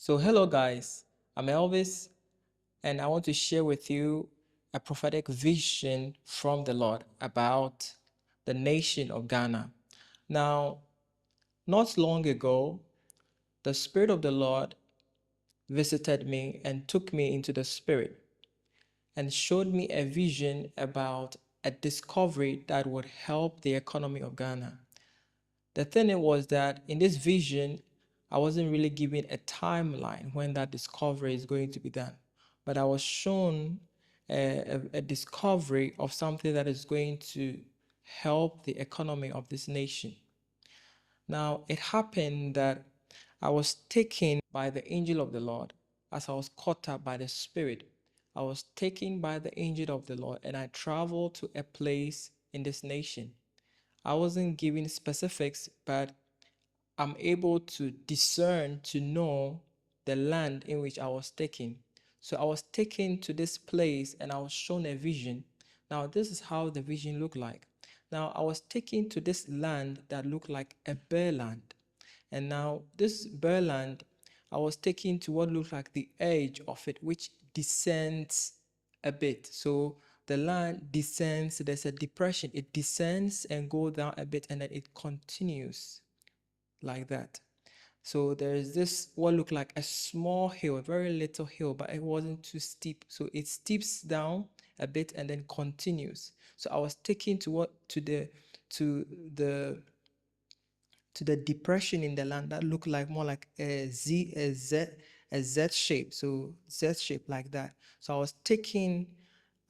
So, hello guys, I'm Elvis, and I want to share with you a prophetic vision from the Lord about the nation of Ghana. Now, not long ago, the Spirit of the Lord visited me and took me into the Spirit and showed me a vision about a discovery that would help the economy of Ghana. The thing was that in this vision, I wasn't really given a timeline when that discovery is going to be done, but I was shown a discovery of something that is going to help the economy of this nation. Now, it happened that I was taken by the angel of the Lord as I was caught up by the Spirit. I was taken by the angel of the Lord and I traveled to a place in this nation. I wasn't given specifics, but I'm able to discern, to know the land in which I was taken. So I was taken to this place and I was shown a vision. Now, this is how the vision looked like. Now, I was taken to this land that looked like a bare land. And now, this bare land, I was taken to what looked like the edge of it, which descends a bit. So the land descends, there's a depression, it descends and goes down a bit, and then it continues like that. So there is this what looked like a small hill, a very little hill, but it wasn't too steep. So it steeps down a bit and then continues. So I was taken to the to the depression in the land that looked like more like a Z shape. So Z shape like that. So I was taken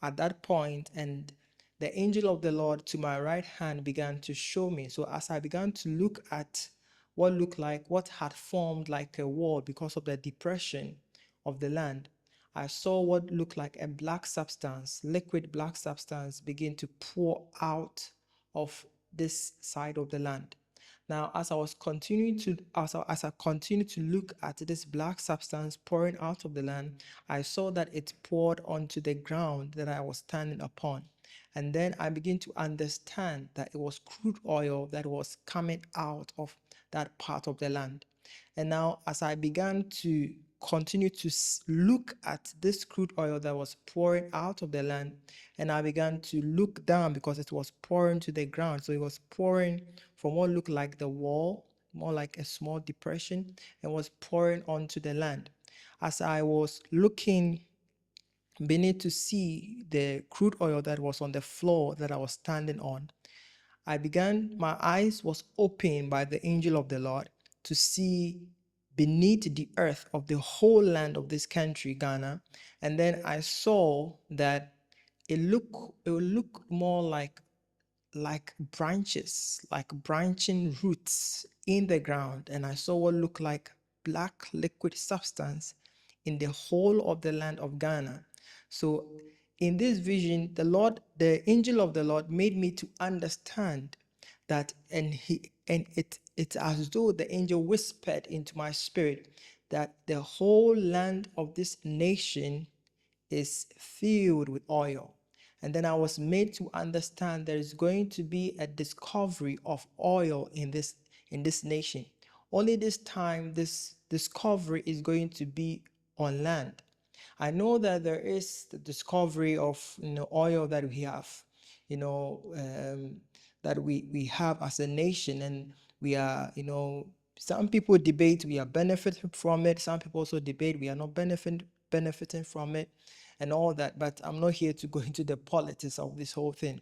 at that point, and the angel of the Lord to my right hand began to show me. So as I began to look at what looked like what had formed like a wall because of the depression of the land, I saw what looked like a black substance, liquid black substance, begin to pour out of this side of the land. Now, as I continued to look at this black substance pouring out of the land, I saw that it poured onto the ground that I was standing upon. And then I began to understand that it was crude oil that was coming out of that part of the land. And now, as I began to continue to look at this crude oil that was pouring out of the land, and I began to look down because it was pouring to the ground. So it was pouring from what looked like the wall, more like a small depression, and was pouring onto the land. As I was looking beneath to see the crude oil that was on the floor that I was standing on, my eyes was opened by the angel of the Lord to see beneath the earth of the whole land of this country, Ghana. And then I saw that it would look more like branches, like branching roots in the ground. And I saw what looked like black liquid substance in the whole of the land of Ghana. So in this vision, the angel of the Lord made me to understand that, it's as though the angel whispered into my spirit that the whole land of this nation is filled with oil. And then I was made to understand there is going to be a discovery of oil in this nation. Only this time, this discovery is going to be on land. I know that there is the discovery of oil that we have, you know, that we have as a nation, and we are, some people debate we are benefiting from it. Some people also debate we are not benefiting from it, and all that. But I'm not here to go into the politics of this whole thing.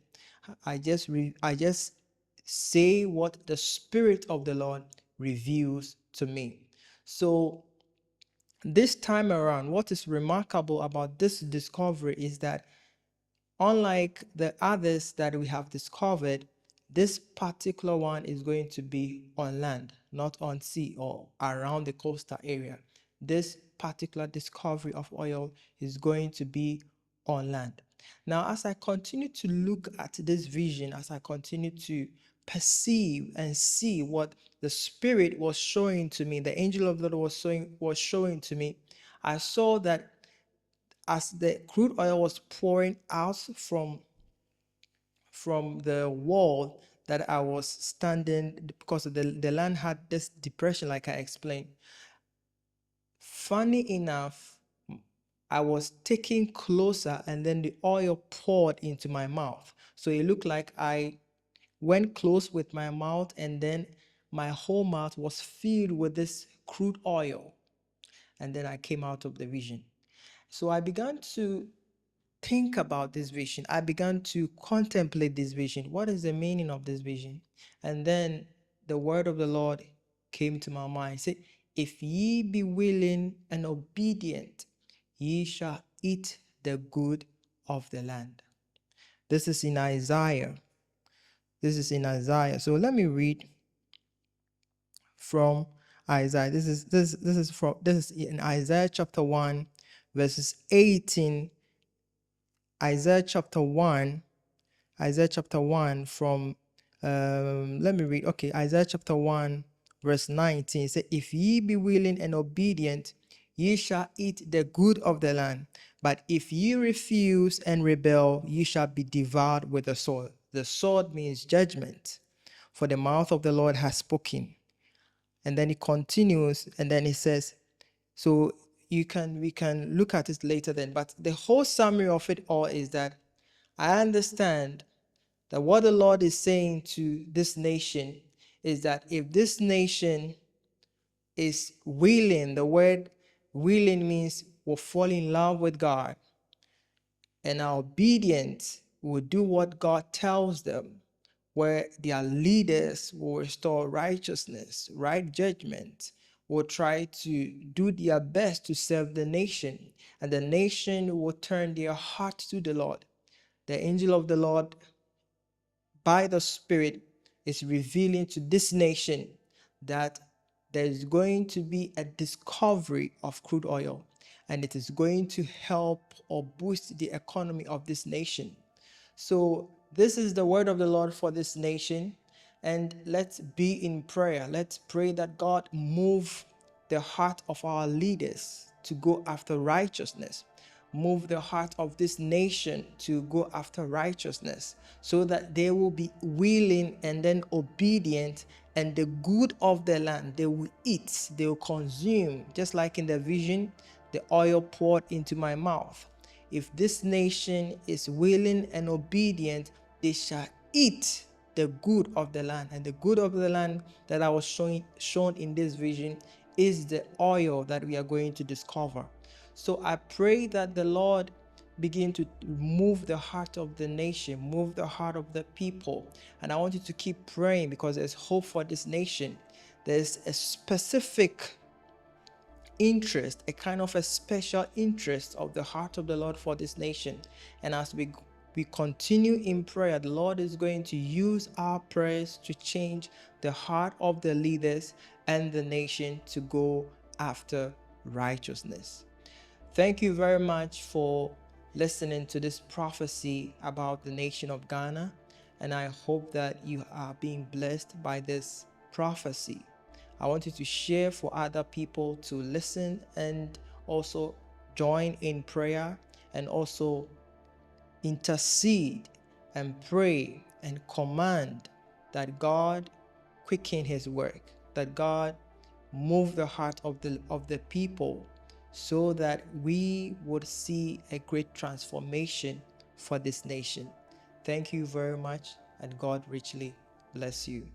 I just say what the Spirit of the Lord reveals to me. So this time around, what is remarkable about this discovery is that, unlike the others that we have discovered, this particular one is going to be on land, not on sea or around the coastal area. This particular discovery of oil is going to be on land. Now, as I continue to look at this vision, as I continue to perceive and see what the Spirit was showing to me, the angel of the Lord was showing to me, I saw that as the crude oil was pouring out from the wall that I was standing, because the land had this depression, like I explained. funny enough, I was taken closer and then the oil poured into my mouth. So it looked like I went close with my mouth and then my whole mouth was filled with this crude oil. And then I came out of the vision. So I began to think about this vision. I began to contemplate this vision. What is the meaning of this vision? And then the word of the Lord came to my mind. Say, if ye be willing and obedient, ye shall eat the good of the land. This is in Isaiah. This is in Isaiah. So let me read from Isaiah. This is in Isaiah chapter 1, verses 18. Isaiah chapter 1 from let me read. Okay, Isaiah chapter 1 verse 19 say, if ye be willing and obedient, ye shall eat the good of the land. But if ye refuse and rebel, ye shall be devoured with the sword. The sword means judgment, for the mouth of the Lord has spoken. And then it continues, and then it says, so we can look at it later then, but the whole summary of it all is that I understand that what the Lord is saying to this nation is that if this nation is willing, the word willing means will fall in love with God, and are obedient, will do what God tells them, where their leaders will restore righteousness, right judgment, will try to do their best to serve the nation, and the nation will turn their heart to the Lord. The angel of the Lord, by the Spirit, is revealing to this nation that there is going to be a discovery of crude oil, and it is going to help or boost the economy of this nation. So this is the word of the Lord for this nation, and let's be in prayer. Let's pray that God move the heart of our leaders to go after righteousness. Move the heart of this nation to go after righteousness, so that they will be willing and then obedient, and the good of the land they will eat, they will consume, just like in the vision, the oil poured into my mouth. If this nation is willing and obedient, they shall eat the good of the land. And the good of the land that I was shown in this vision is the oil that we are going to discover. So I pray that the Lord begin to move the heart of the nation, move the heart of the people. And I want you to keep praying, because there's hope for this nation. There's a specific interest, a kind of a special interest of the heart of the Lord for this nation. And as we continue in prayer, the Lord is going to use our prayers to change the heart of the leaders and the nation to go after righteousness. Thank you very much for listening to this prophecy about the nation of Ghana, and I hope that you are being blessed by this prophecy. I want you to share for other people to listen, and also join in prayer, and also intercede and pray and command that God quicken his work, that God move the heart of the people, so that we would see a great transformation for this nation. Thank you very much, and God richly bless you.